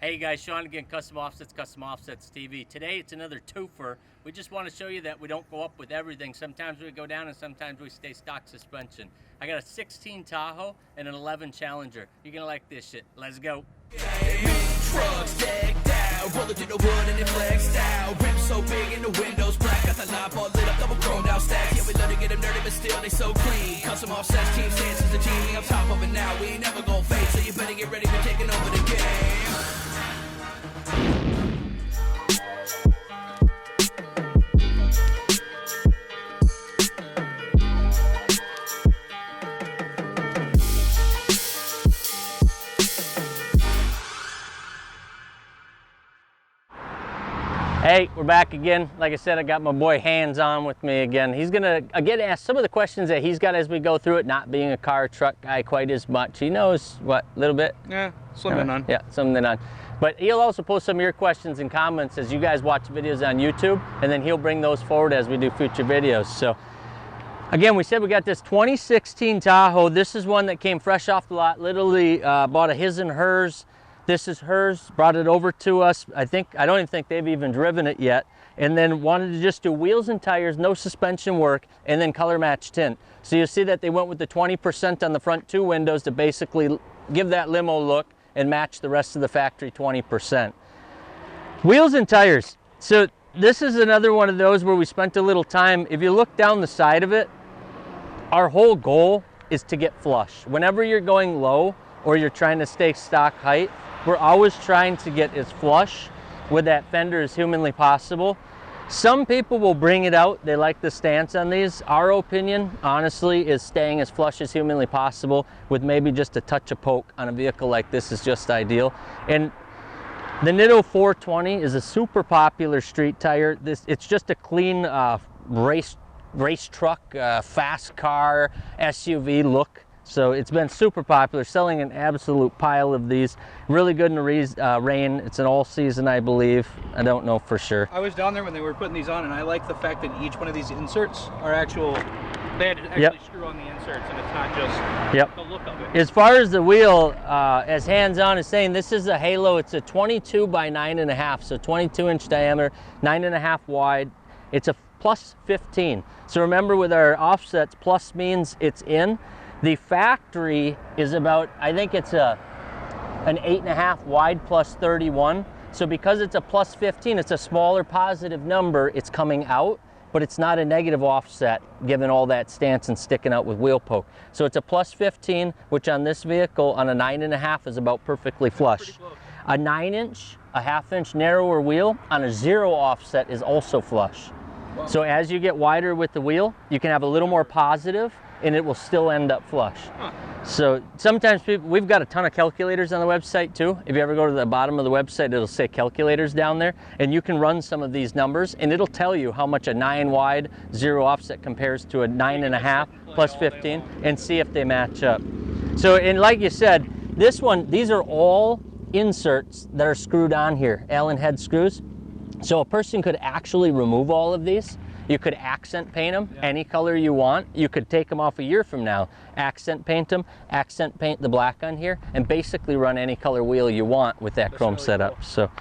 Hey guys, Sean again, Custom Offsets TV. Today it's another twofer. We just want to show you that we don't go up with everything. Sometimes we go down and sometimes we stay stock suspension. I got a 16 Tahoe and an 11 Challenger. You're gonna like this shit. Let's go. Trucks decked out, rolling through the wood and it flexed out. Rims so big and the windows black, got the knob all lit up, double chromed out stacks. Yeah, we love to get them dirty, but still they so clean. Custom Offsets team stands as the team, we on top of it now. We ain't never gonna fade, so you better get ready for taking over the game. Hey, we're back again. Like I said, I got my boy Handz Onn with me again. He's gonna again ask some of the questions that he's got as we go through it, not being a car truck guy quite as much. He knows, what, a little bit? Yeah, something on. Yeah, something on. But he'll also post some of your questions and comments as you guys watch videos on YouTube, and then he'll bring those forward as we do future videos. So again, we said we got this 2016 Tahoe. This is one that came fresh off the lot, literally bought a his and hers. This is hers, brought it over to us. I don't even think they've even driven it yet. And then wanted to just do wheels and tires, no suspension work, and then color match tint. So you see that they went with the 20% on the front two windows to basically give that limo look and match the rest of the factory 20%. Wheels and tires. So this is another one of those where we spent a little time. If you look down the side of it, our whole goal is to get flush. Whenever you're going low or you're trying to stay stock height, we're always trying to get as flush with that fender as humanly possible. Some people will bring it out. They like the stance on these. Our opinion, honestly, is staying as flush as humanly possible with maybe just a touch of poke on a vehicle like this is just ideal. And the Nitto 420 is a super popular street tire. It's just a clean race truck, fast car, SUV look. So it's been super popular, selling an absolute pile of these. Really good in the rain. It's an all season, I believe. I don't know for sure. I was down there when they were putting these on, and I like the fact that each one of these inserts are actual, they had to actually screw on the inserts, and it's not just the look of it. As far as the wheel, as Handz Onn is saying, this is a Helo. It's a 22 by 9.5, so 22-inch diameter, 9.5 wide. It's a plus 15. So remember, with our offsets, plus means it's in. The factory is about, I think it's an 8.5 wide plus 31. So because it's a plus 15, it's a smaller positive number. It's coming out, but it's not a negative offset given all that stance and sticking out with wheel poke. So it's a plus 15, which on this vehicle on a 9.5 is about perfectly flush. A 9-inch, a half-inch narrower wheel on a 0 offset is also flush. Wow. So as you get wider with the wheel, you can have a little more positive and it will still end up flush. So sometimes we've got a ton of calculators on the website too. If you ever go to the bottom of the website, it'll say calculators down there, and you can run some of these numbers and it'll tell you how much a 9 wide 0 offset compares to a 9.5 plus 15 and see if they match up. So, and like you said, this one, these are all inserts that are screwed on here, Allen head screws. So a person could actually remove all of these. You could accent paint them any color you want. You could take them off a year from now, accent paint them, accent paint the black on here, and basically run any color wheel you want with that chrome setup. Cool. So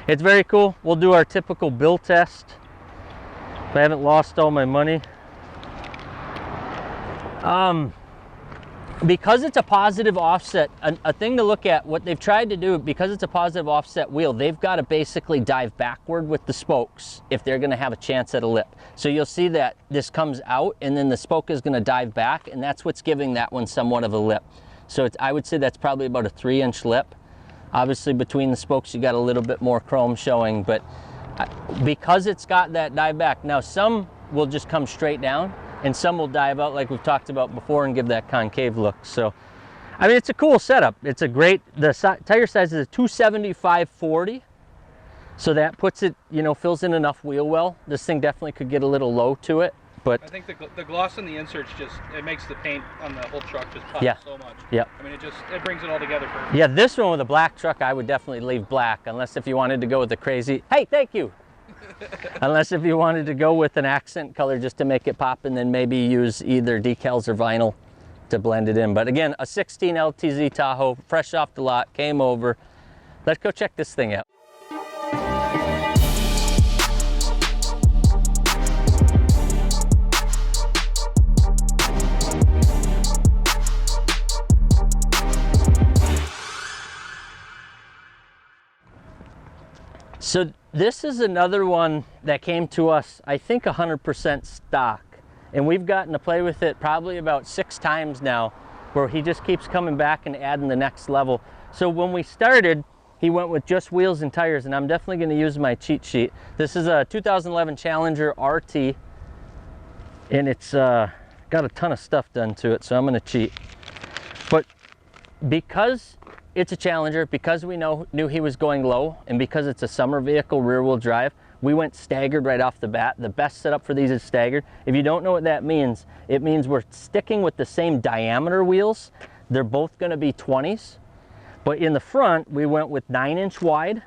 it's very cool. We'll do our typical bill test. If I haven't lost all my money. Because it's a positive offset, a thing to look at, what they've tried to do, because it's a positive offset wheel, they've got to basically dive backward with the spokes if they're going to have a chance at a lip. So you'll see that this comes out and then the spoke is going to dive back, and that's what's giving that one somewhat of a lip. So I would say that's probably about a 3-inch lip. Obviously between the spokes you got a little bit more chrome showing, but because it's got that dive back. Now some will just come straight down, and some will dive out like we've talked about before and give that concave look. So, I mean, it's a cool setup. It's a great, the tire size is a 275/40. So that puts it, you know, fills in enough wheel well. This thing definitely could get a little low to it, but. I think the gloss in the inserts just, it makes the paint on the whole truck just pop so much. Yeah. I mean, it brings it all together for me. Yeah, this one with a black truck, I would definitely leave black, unless if you wanted to go with the crazy, hey, thank you. Unless if you wanted to go with an accent color just to make it pop, and then maybe use either decals or vinyl to blend it in. But again, a 16 LTZ Tahoe, fresh off the lot, came over. let's go check this thing out. So this is another one that came to us, I think 100% stock. And we've gotten to play with it probably about 6 times now, where he just keeps coming back and adding the next level. So when we started, he went with just wheels and tires, and I'm definitely going to use my cheat sheet. This is a 2011 Challenger RT, and it's got a ton of stuff done to it, so I'm going to cheat. But because it's a Challenger, because we knew he was going low, and because it's a summer vehicle, rear-wheel drive, we went staggered right off the bat. The best setup for these is staggered. If you don't know what that means, it means we're sticking with the same diameter wheels. They're both going to be 20s. But in the front, we went with 9-inch wide,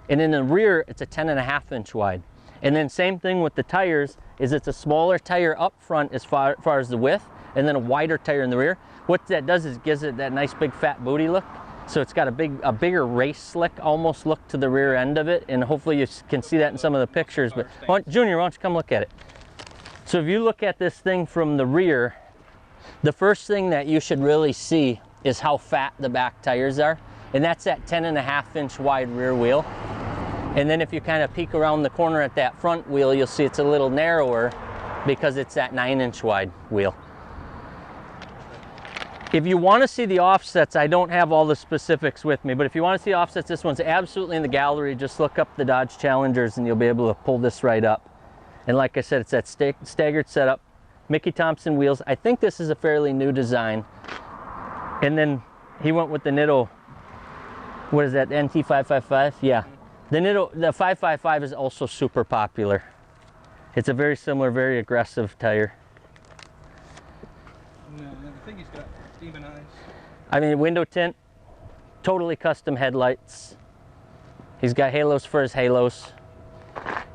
and in the rear, it's a 10.5-inch wide. And then same thing with the tires, is it's a smaller tire up front as far as the width, and then a wider tire in the rear. What that does is gives it that nice big fat booty look. So it's got a bigger race slick almost look to the rear end of it, and hopefully you can see that in some of the pictures. But Junior, why don't you come look at it? So if you look at this thing from the rear, the first thing that you should really see is how fat the back tires are, and that's that 10.5-inch wide rear wheel. And then if you kind of peek around the corner at that front wheel, you'll see it's a little narrower because it's that 9-inch wide wheel. If you want to see the offsets, I don't have all the specifics with me, but if you want to see offsets, this one's absolutely in the gallery. Just look up the Dodge Challengers and you'll be able to pull this right up. And like I said, it's that staggered setup, Mickey Thompson wheels. I think this is a fairly new design. And then he went with the Nitto, what is that, NT555? Yeah. The Nitto, the 555 is also super popular. It's a very similar, very aggressive tire. No, I think he's got demon eyes. I mean, window tint, totally custom headlights. He's got halos for his halos.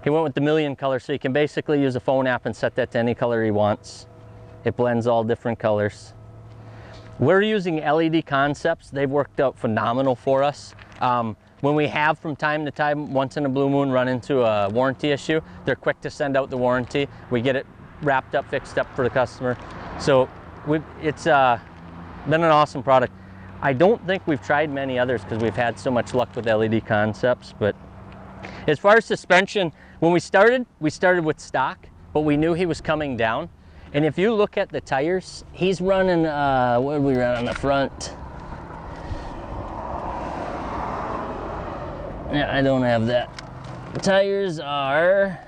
He went with the million color, so you can basically use a phone app and set that to any color he wants. It blends all different colors. We're using LED concepts. They've worked out phenomenal for us. When we have from time to time, once in a blue moon, run into a warranty issue, they're quick to send out the warranty. We get it wrapped up, fixed up for the customer. So it's been an awesome product. I don't think we've tried many others because we've had so much luck with LED concepts, but as far as suspension, when we started with stock, but we knew he was coming down. And if you look at the tires, he's running, what did we run on the front? Yeah, I don't have that. The tires are,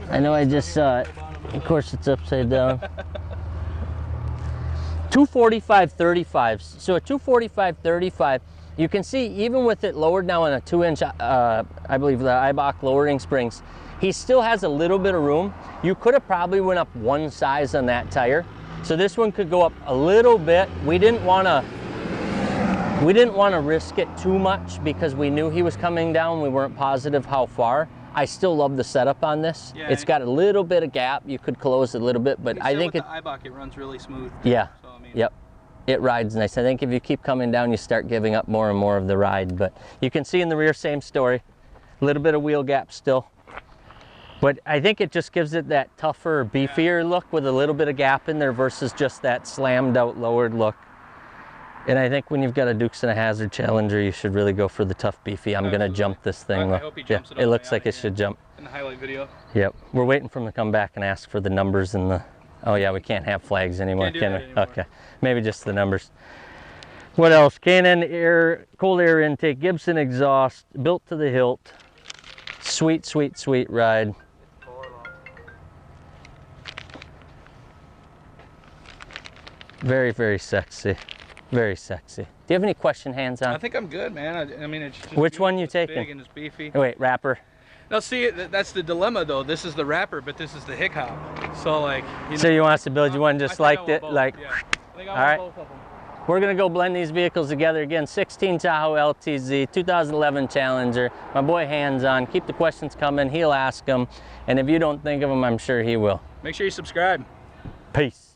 I know I just saw it. Of course it's upside down. 245/35s. So a 245/35, you can see even with it lowered now on a 2-inch, I believe the Eibach lowering springs, he still has a little bit of room. You could have probably went up one size on that tire. So this one could go up a little bit. We didn't want to risk it too much because we knew he was coming down. We weren't positive how far. I still love the setup on this. Yeah, it's got a little bit of gap. You could close a little bit, but I think with the Eibach, it runs really smooth. Yeah. So, I mean, yep. It rides nice. I think if you keep coming down, you start giving up more and more of the ride. But you can see in the rear, same story. A little bit of wheel gap still. But I think it just gives it that tougher, beefier look with a little bit of gap in there versus just that slammed out, lowered look. And I think when you've got a Dukes and a Hazard Challenger, you should really go for the tough beefy. I'm going to jump this thing. I hope he jumps it looks like it should jump. In the highlight video. Yep. We're waiting for him to come back and ask for the numbers and the... Oh yeah, we can't have flags anymore, can we? Anymore. Okay. Maybe just the numbers. What else? K&N air, cold air intake, Gibson exhaust, built to the hilt. Sweet, sweet, sweet ride. Very, very sexy. Very sexy. Do you have any question, Handz Onn? I think I'm good, man. I mean, it's just which one you taking? Big and it's beefy. Oh, wait, wrapper. Now, see, that's the dilemma, though. This is the wrapper, but this is the hick hop. So, like, so you want us to build you one just like it, like? Yeah. I think I all right. Both of them. We're gonna go blend these vehicles together again. 16 Tahoe LTZ, 2011 Challenger. My boy Handz Onn. Keep the questions coming. He'll ask them, and if you don't think of them, I'm sure he will. Make sure you subscribe. Peace.